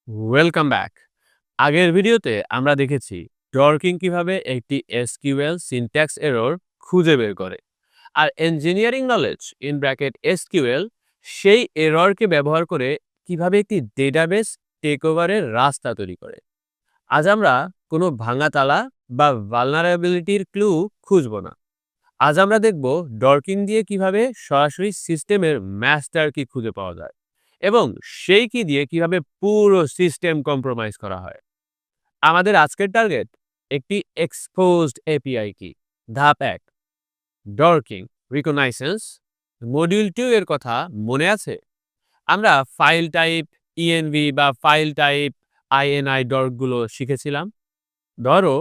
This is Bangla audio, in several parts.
Welcome back. আগের ভিডিওতে আমরা দেখেছি ডর্কিং কিভাবে একটি এসকিউএল সিনট্যাক্স এরর খুঁজে বের করে, আর engineering knowledge in bracket SQL সেই এররকে ব্যবহার করে কিভাবে একটি ডেটাবেস টেকওভারের রাস্তা তৈরি করে। আজ আমরা কোনো ভাঙা তালা বা ভালনারেবিলিটির ক্লু খুঁজব না। আজ আমরা দেখব ডর্কিং দিয়ে কিভাবে সরাসরি সিস্টেমের মাস্টার কি খুঁজে পাওয়া যায় এবং সেই কি দিয়ে কিভাবে পুরো সিস্টেম কম্প্রোমাইজ করা হয়। আমাদের আজকের টার্গেট একটি এক্সপোজড এপিআই কি। ধাপ ১, ডর্কিং রিকগনাইসেন্স। মডিউল 2 এর কথা মনে আছে? আমরা ফাইল টাইপ ইএনভি বা ফাইল টাইপ আইএনআই ডর্কগুলো শিখেছিলাম। ধরো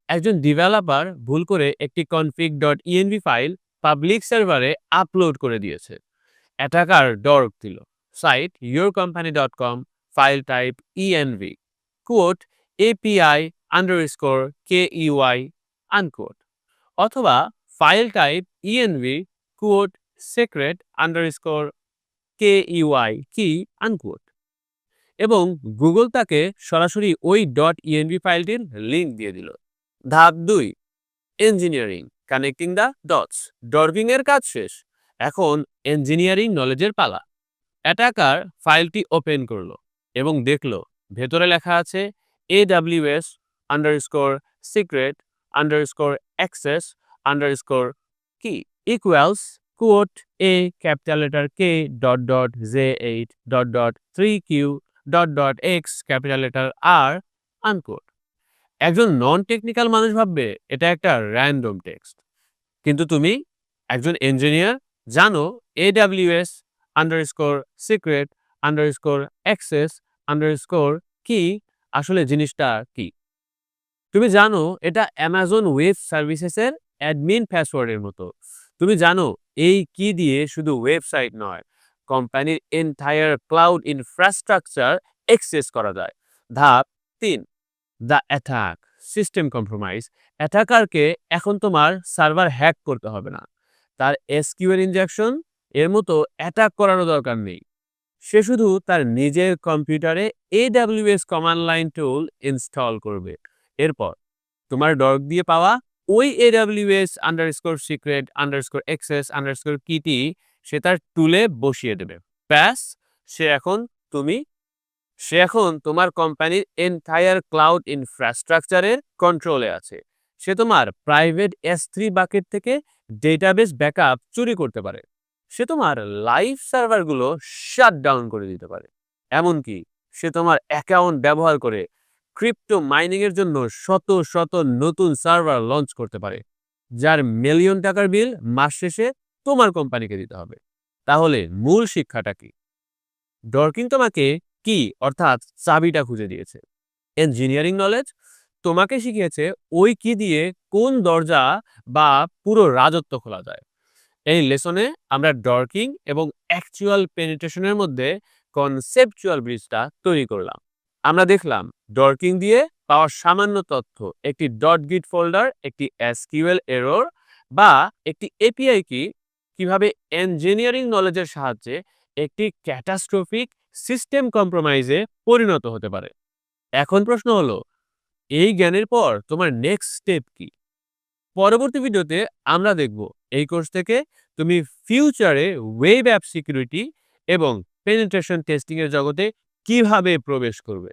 একজন ডেভেলপার ভুল করে একটি config.env ফাইল পাবলিক সার্ভারে আপলোড করে দিয়েছে। অ্যাটাকার ডর্ক দিল site yourcompany.com file type env code API underscore KEY আনকোড, অথবা file type env code secret underscore KEY কি আনকোড, এবং গুগল তাকে সরাসরি ওই .env ফাইলটির লিঙ্ক দিয়ে দিল। ধাপ ২, ইঞ্জিনিয়ারিং কানেক্টিং দ্য ডটস। ডর্কিং এর কাজ শেষ, এখন ইঞ্জিনিয়ারিং নলেজের পালা। অ্যাটাকার ফাইলটি ওপেন করলো এবং দেখলো ভেতরে লেখা আছে AWS underscore secret underscore access underscore কি equals code A capital letter K dot dot J8 dot dot 3Q dot dot X capital letter R আনকোড। একজন নন টেকনিক্যাল মানুষ ভাববে এটা একটা র্যান্ডম টেক্সট, কিন্তু তুমি একজন ইঞ্জিনিয়ার জানো AWS underscore secret underscore access underscore কি আসলে জিনিসটা কি। তুমি জানো এটা অ্যামাজন ওয়েব সার্ভিসেসের অ্যাডমিন পাসওয়ার্ডের মতো। তুমি জানো এই কি দিয়ে শুধু ওয়েবসাইট নয়, কোম্পানির এন্টায়ার ক্লাউড ইনফ্রাস্ট্রাকচার অ্যাক্সেস করা যায়। ধাপ ৩, দ্য অ্যাটাক সিস্টেম কম্প্রোমাইজ। অ্যাটাকারকে এখন তোমার সার্ভার হ্যাক করতে হবে না, তার এসকিউএল ইনজেকশন এর মতো অ্যাটাক করারও দরকার নেই। সে শুধু তার নিজের কম্পিউটারে AWS command line tool install করবে। এরপর তোমার ডর্ক দিয়ে পাওয়া ওই AWS underscore secret underscore access underscore Kitty সে তার টুলে বসিয়ে দেবে। ব্যাস, সে এখন তুমি সে এখন তোমার কোম্পানির এন্টায়ার ক্লাউড ইনফ্রাস্ট্রাকচারের কন্ট্রোলে আছে। সে তোমার প্রাইভেট S3 বাকেট থেকে ডেটাবেস ব্যাকআপ চুরি করতে পারে। সে তোমার লাইভ সার্ভারগুলো শাট ডাউন করে দিতে পারে। এমনকি সে তোমার অ্যাকাউন্ট ব্যবহার করে ক্রিপ্টো মাইনিং এর জন্য শত শত নতুন সার্ভার লঞ্চ করতে পারে, যার মিলিয়ন টাকার বিল মাস শেষে তোমার কোম্পানিকে দিতে হবে। তাহলে মূল শিক্ষাটা কি? ডর্কিং তোমাকে কি অর্থাৎ চাবিটা খুঁজে দিয়েছে। ইঞ্জিনিয়ারিং নলেজ তোমাকে শিখিয়েছে ওই কি দিয়ে কোন দরজা বা পুরো রাজত্ব খোলা যায়। এই লেসনে আমরা ডর্কিং এবং অ্যাকচুয়াল পেনিট্রেশনের মধ্যে কনসেপচুয়াল ব্রিজটা তৈরি করলাম। আমরা দেখলাম ডর্কিং দিয়ে পাওয়া সামান্য তথ্য, একটি ডট গিট ফোল্ডার, একটি এসকিউএল এরর বা একটি এপিআই কি কিভাবে ইঞ্জিনিয়ারিং নলেজের সাহায্যে একটি ক্যাটাস্ট্রফিক সিস্টেম কম্প্রোমাইজে পরিণত হতে পারে। এখন প্রশ্ন হলো, এই জ্ঞানের পর তোমার নেক্সট স্টেপ কি? পরবর্তী ভিডিওতে আমরা দেখব এই কোর্স থেকে তুমি ফিউচারে ওয়েব অ্যাপ সিকিউরিটি এবং পেনিট্রেশন টেস্টিং এর জগতে কিভাবে প্রবেশ করবে।